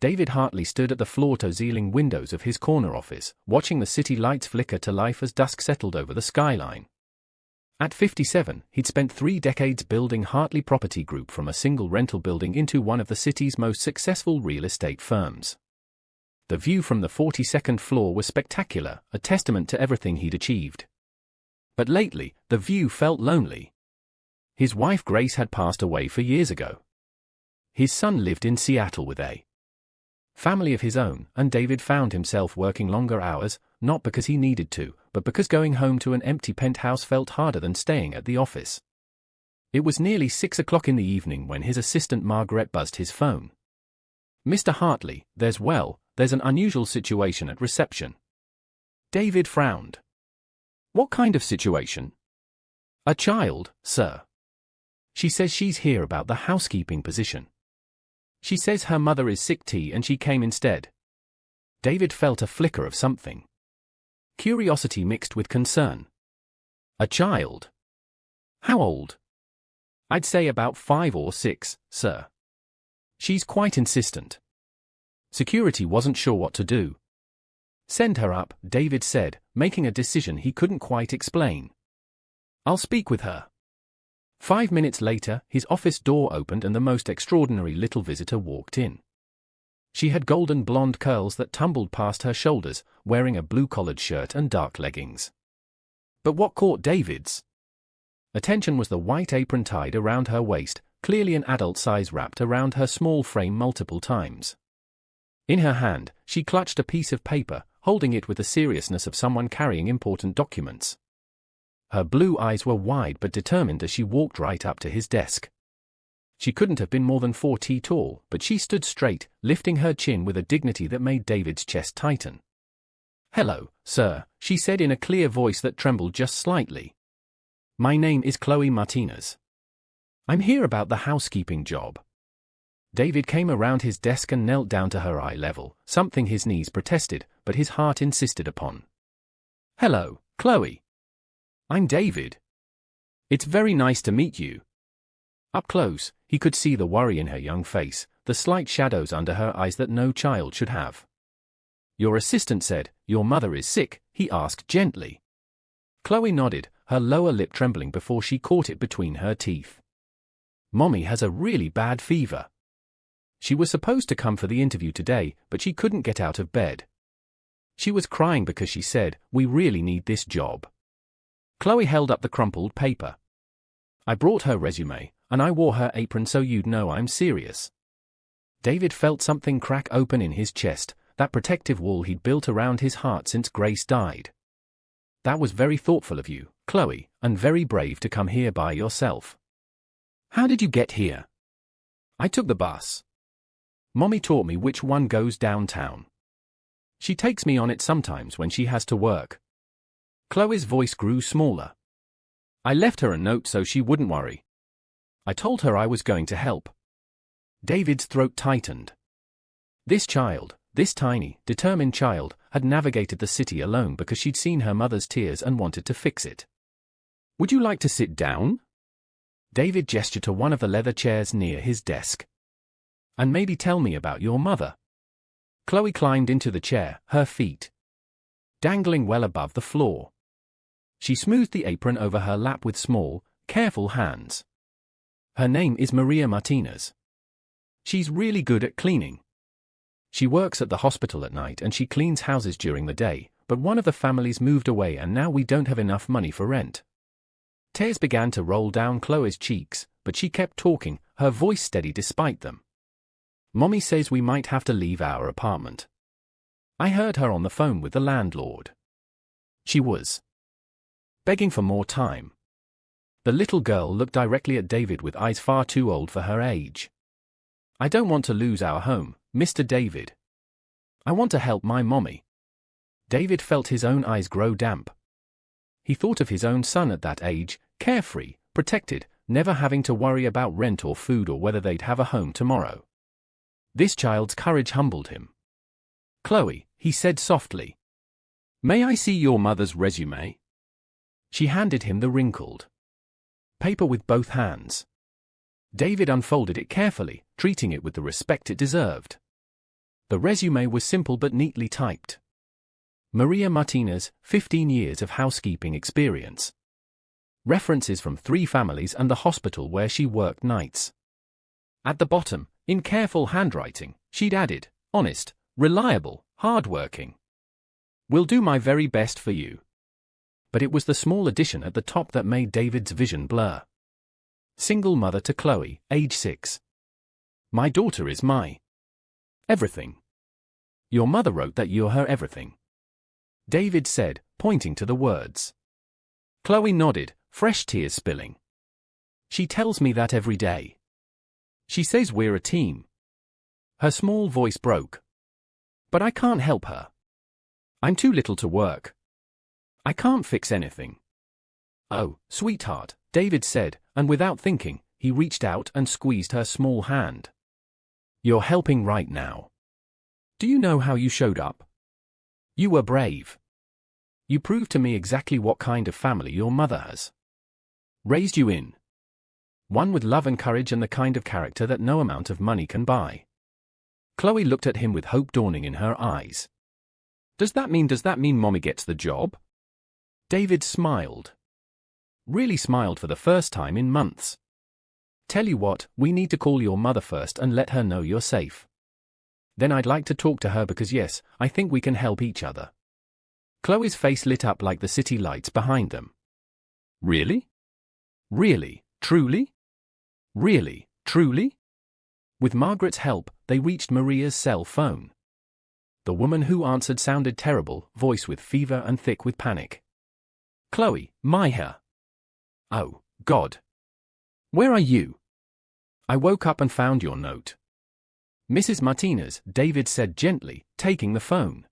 David Hartley stood at the floor-to-ceiling windows of his corner office, watching the city lights flicker to life as dusk settled over the skyline. At 57, he'd spent 3 decades building Hartley Property Group from a single rental building into one of the city's most successful real estate firms. The view from the 42nd floor was spectacular, a testament to everything he'd achieved. But lately, the view felt lonely. His wife Grace had passed away 4 years ago. His son lived in Seattle with a family of his own, and David found himself working longer hours, not because he needed to, but because going home to an empty penthouse felt harder than staying at the office. It was nearly 6 o'clock in the evening when his assistant Margaret buzzed his phone. "Mr. Hartley, there's an unusual situation at reception." David frowned. "What kind of situation?" "A child, sir. She says she's here about the housekeeping position. She says her mother is sick and she came instead." David felt a flicker of something. Curiosity mixed with concern. "A child? How old?" "I'd say about 5 or 6, sir. She's quite insistent." Security wasn't sure what to do. "Send her up," David said, making a decision he couldn't quite explain. "I'll speak with her." 5 minutes later, his office door opened and the most extraordinary little visitor walked in. She had golden blonde curls that tumbled past her shoulders, wearing a blue-collared shirt and dark leggings. But what caught David's attention was the white apron tied around her waist, clearly an adult size wrapped around her small frame multiple times. In her hand, she clutched a piece of paper, holding it with the seriousness of someone carrying important documents. Her blue eyes were wide but determined as she walked right up to his desk. She couldn't have been more than 4 feet tall, but she stood straight, lifting her chin with a dignity that made David's chest tighten. "Hello, sir," she said in a clear voice that trembled just slightly. "My name is Chloe Martinez. I'm here about the housekeeping job." David came around his desk and knelt down to her eye level, something his knees protested, but his heart insisted upon. "Hello, Chloe. I'm David. It's very nice to meet you." Up close, he could see the worry in her young face, the slight shadows under her eyes that no child should have. "Your assistant said, your mother is sick?" he asked gently. Chloe nodded, her lower lip trembling before she caught it between her teeth. "Mommy has a really bad fever. She was supposed to come for the interview today, but she couldn't get out of bed. She was crying because she said, we really need this job." Chloe held up the crumpled paper. "I brought her resume, and I wore her apron so you'd know I'm serious." David felt something crack open in his chest, that protective wall he'd built around his heart since Grace died. "That was very thoughtful of you, Chloe, and very brave to come here by yourself. How did you get here?" "I took the bus. Mommy taught me which one goes downtown. She takes me on it sometimes when she has to work." Chloe's voice grew smaller. "I left her a note so she wouldn't worry. I told her I was going to help." David's throat tightened. This child, this tiny, determined child, had navigated the city alone because she'd seen her mother's tears and wanted to fix it. "Would you like to sit down?" David gestured to one of the leather chairs near his desk. "And maybe tell me about your mother." Chloe climbed into the chair, her feet dangling well above the floor. She smoothed the apron over her lap with small, careful hands. "Her name is Maria Martinez. She's really good at cleaning. She works at the hospital at night and she cleans houses during the day, but one of the families moved away and now we don't have enough money for rent." Tears began to roll down Chloe's cheeks, but she kept talking, her voice steady despite them. "Mommy says we might have to leave our apartment. I heard her on the phone with the landlord. She was begging for more time." The little girl looked directly at David with eyes far too old for her age. "I don't want to lose our home, Mr. David. I want to help my mommy." David felt his own eyes grow damp. He thought of his own son at that age, carefree, protected, never having to worry about rent or food or whether they'd have a home tomorrow. This child's courage humbled him. "Chloe," he said softly, "may I see your mother's resume?" She handed him the wrinkled paper with both hands. David unfolded it carefully, treating it with the respect it deserved. The resume was simple but neatly typed. Maria Martinez, 15 years of housekeeping experience. References from 3 families and the hospital where she worked nights. At the bottom, in careful handwriting, she'd added, honest, reliable, hard-working. Will do my very best for you. But it was the small addition at the top that made David's vision blur. Single mother to Chloe, age 6. My daughter is my everything. Your mother wrote that you're her everything. David said, pointing to the words. Chloe nodded, fresh tears spilling. She tells me that every day. She says we're a team. Her small voice broke. But I can't help her. I'm too little to work. I can't fix anything. Oh, sweetheart, David said, and without thinking, he reached out and squeezed her small hand. You're helping right now. Do you know how you showed up? You were brave. You proved to me exactly what kind of family your mother has raised you in. One with love and courage and the kind of character that no amount of money can buy. Chloe looked at him with hope dawning in her eyes. Does that mean Mommy gets the job? David smiled. Really smiled for the first time in months. Tell you what, we need to call your mother first and let her know you're safe. Then I'd like to talk to her because yes, I think we can help each other. Chloe's face lit up like the city lights behind them. Really? Really? Truly? Really? Truly? With Margaret's help, they reached Maria's cell phone. The woman who answered sounded terrible, voice with fever and thick with panic. Chloe, Maya. Oh, God. Where are you? I woke up and found your note. Mrs. Martinez, David said gently, taking the phone.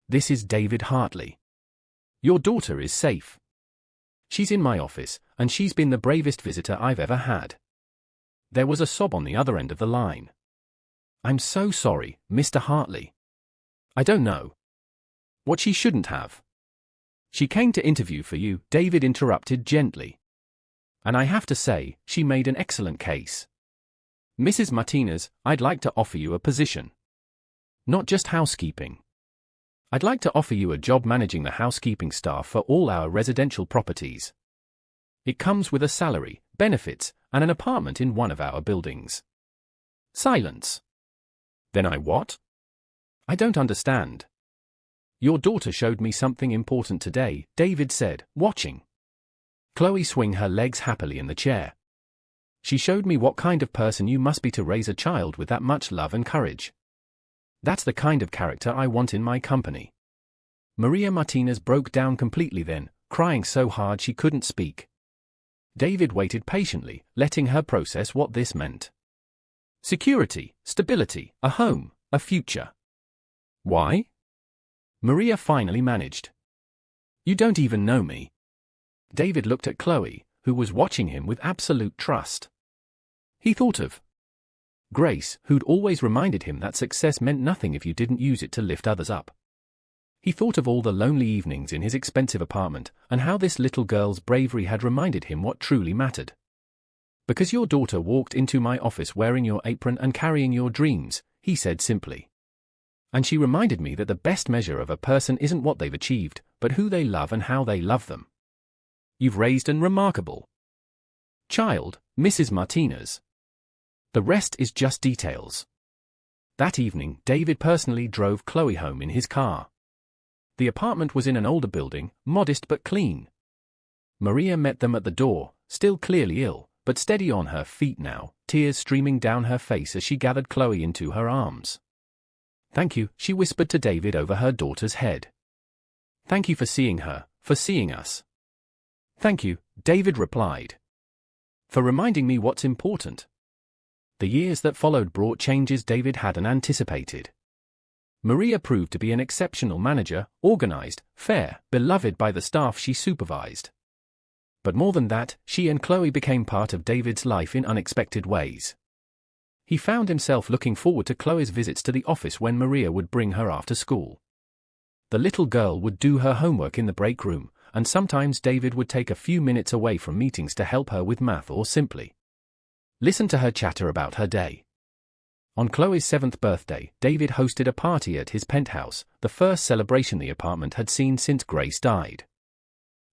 This is David Hartley. Your daughter is safe. She's in my office, and she's been the bravest visitor I've ever had. There was a sob on the other end of the line. I'm so sorry, Mr. Hartley. I don't know. What she shouldn't have. She came to interview for you, David interrupted gently. And I have to say, she made an excellent case. Mrs. Martinez, I'd like to offer you a position. Not just housekeeping. I'd like to offer you a job managing the housekeeping staff for all our residential properties. It comes with a salary, benefits, and an apartment in one of our buildings. Silence. Then I what? I don't understand. Your daughter showed me something important today, David said, watching Chloe swing her legs happily in the chair. She showed me what kind of person you must be to raise a child with that much love and courage. That's the kind of character I want in my company. Maria Martinez broke down completely then, crying so hard she couldn't speak. David waited patiently, letting her process what this meant. Security, stability, a home, a future. Why? Maria finally managed. You don't even know me. David looked at Chloe, who was watching him with absolute trust. He thought of Grace, who'd always reminded him that success meant nothing if you didn't use it to lift others up. He thought of all the lonely evenings in his expensive apartment, and how this little girl's bravery had reminded him what truly mattered. Because your daughter walked into my office wearing your apron and carrying your dreams, he said simply. And she reminded me that the best measure of a person isn't what they've achieved, but who they love and how they love them. You've raised an remarkable child, Mrs. Martinez. The rest is just details. That evening, David personally drove Chloe home in his car. The apartment was in an older building, modest but clean. Maria met them at the door, still clearly ill, but steady on her feet now, tears streaming down her face as she gathered Chloe into her arms. Thank you, she whispered to David over her daughter's head. Thank you for seeing her, for seeing us. Thank you, David replied. For reminding me what's important. The years that followed brought changes David hadn't anticipated. Maria proved to be an exceptional manager, organized, fair, beloved by the staff she supervised. But more than that, she and Chloe became part of David's life in unexpected ways. He found himself looking forward to Chloe's visits to the office when Maria would bring her after school. The little girl would do her homework in the break room, and sometimes David would take a few minutes away from meetings to help her with math or simply listen to her chatter about her day. On Chloe's 7th birthday, David hosted a party at his penthouse, the first celebration the apartment had seen since Grace died.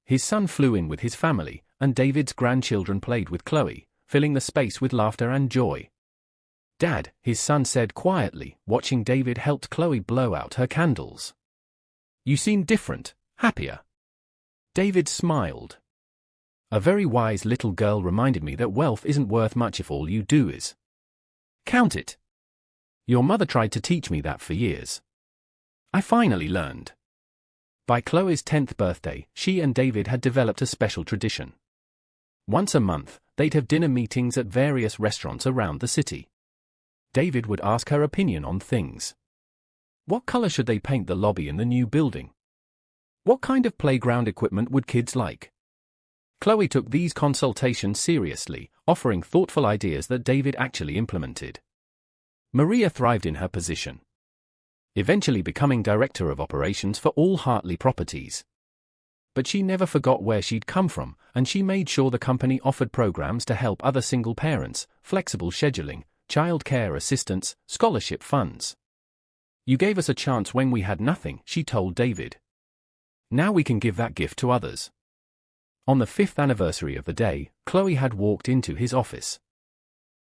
His son flew in with his family, and David's grandchildren played with Chloe, filling the space with laughter and joy. "Dad," his son said quietly, watching David help Chloe blow out her candles. "You seem different, happier." David smiled. "A very wise little girl reminded me that wealth isn't worth much if all you do is count it. Your mother tried to teach me that for years. I finally learned." By Chloe's 10th birthday, she and David had developed a special tradition. Once a month, they'd have dinner meetings at various restaurants around the city. David would ask her opinion on things. What color should they paint the lobby in the new building? What kind of playground equipment would kids like? Chloe took these consultations seriously, offering thoughtful ideas that David actually implemented. Maria thrived in her position, eventually becoming director of operations for all Hartley properties. But she never forgot where she'd come from, and she made sure the company offered programs to help other single parents, flexible scheduling, child care assistance, scholarship funds. "You gave us a chance when we had nothing," she told David. "Now we can give that gift to others." On the 5th anniversary of the day, Chloe had walked into his office.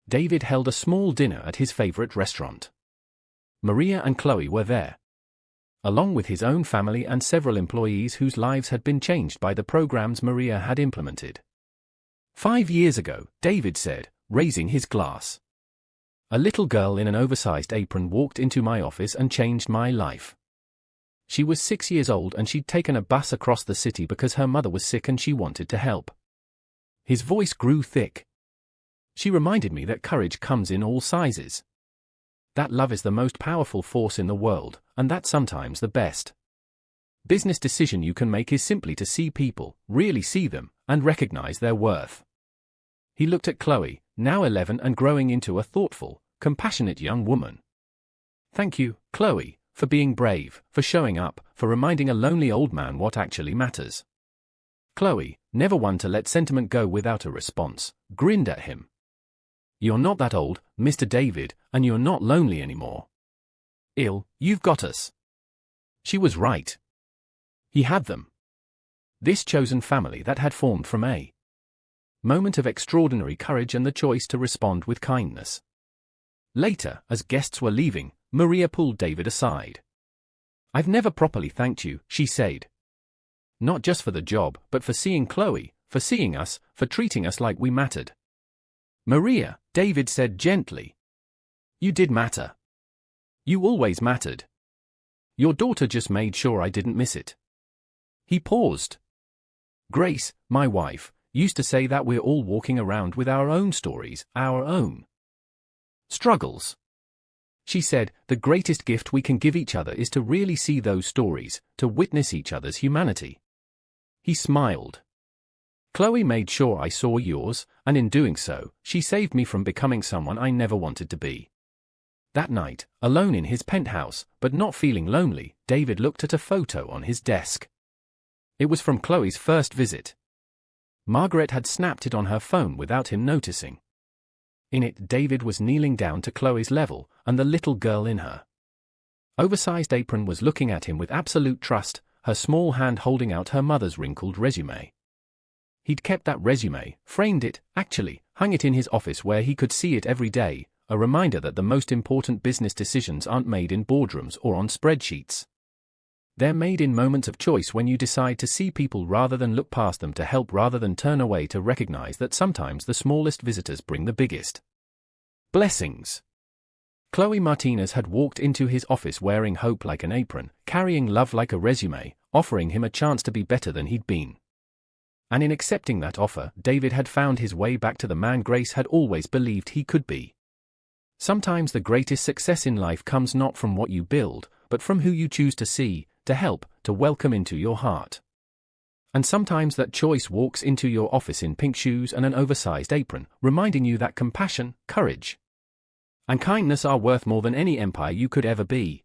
David held a small dinner at his favorite restaurant. Maria and Chloe were there, along with his own family and several employees whose lives had been changed by the programs Maria had implemented. "5 years ago," David said, raising his glass, "a little girl in an oversized apron walked into my office and changed my life. She was 6 years old and she'd taken a bus across the city because her mother was sick and she wanted to help." His voice grew thick. "She reminded me that courage comes in all sizes. That love is the most powerful force in the world, and that's sometimes the best business decision you can make is simply to see people, really see them, and recognize their worth." He looked at Chloe, now 11 and growing into a thoughtful, compassionate young woman. "Thank you, Chloe, for being brave, for showing up, for reminding a lonely old man what actually matters." Chloe, never one to let sentiment go without a response, grinned at him. "You're not that old, Mr. David, and you're not lonely anymore. You've got us." She was right. He had them. This chosen family that had formed from a moment of extraordinary courage and the choice to respond with kindness. Later, as guests were leaving, Maria pulled David aside. "I've never properly thanked you," she said. "Not just for the job, but for seeing Chloe, for seeing us, for treating us like we mattered." "Maria," David said gently, "you did matter. You always mattered. Your daughter just made sure I didn't miss it." He paused. "Grace, my wife, used to say that we're all walking around with our own stories, our own struggles. She said, the greatest gift we can give each other is to really see those stories, to witness each other's humanity." He smiled. "Chloe made sure I saw yours, and in doing so, she saved me from becoming someone I never wanted to be." That night, alone in his penthouse, but not feeling lonely, David looked at a photo on his desk. It was from Chloe's first visit. Margaret had snapped it on her phone without him noticing. In it, David was kneeling down to Chloe's level, and the little girl in her oversized apron was looking at him with absolute trust, her small hand holding out her mother's wrinkled resume. He'd kept that resume, framed it, actually, hung it in his office where he could see it every day, a reminder that the most important business decisions aren't made in boardrooms or on spreadsheets. They're made in moments of choice when you decide to see people rather than look past them, to help rather than turn away, to recognize that sometimes the smallest visitors bring the biggest blessings. Chloe Martinez had walked into his office wearing hope like an apron, carrying love like a resume, offering him a chance to be better than he'd been. And in accepting that offer, David had found his way back to the man Grace had always believed he could be. Sometimes the greatest success in life comes not from what you build, but from who you choose to see, to help, to welcome into your heart. And sometimes that choice walks into your office in pink shoes and an oversized apron, reminding you that compassion, courage, and kindness are worth more than any empire you could ever be.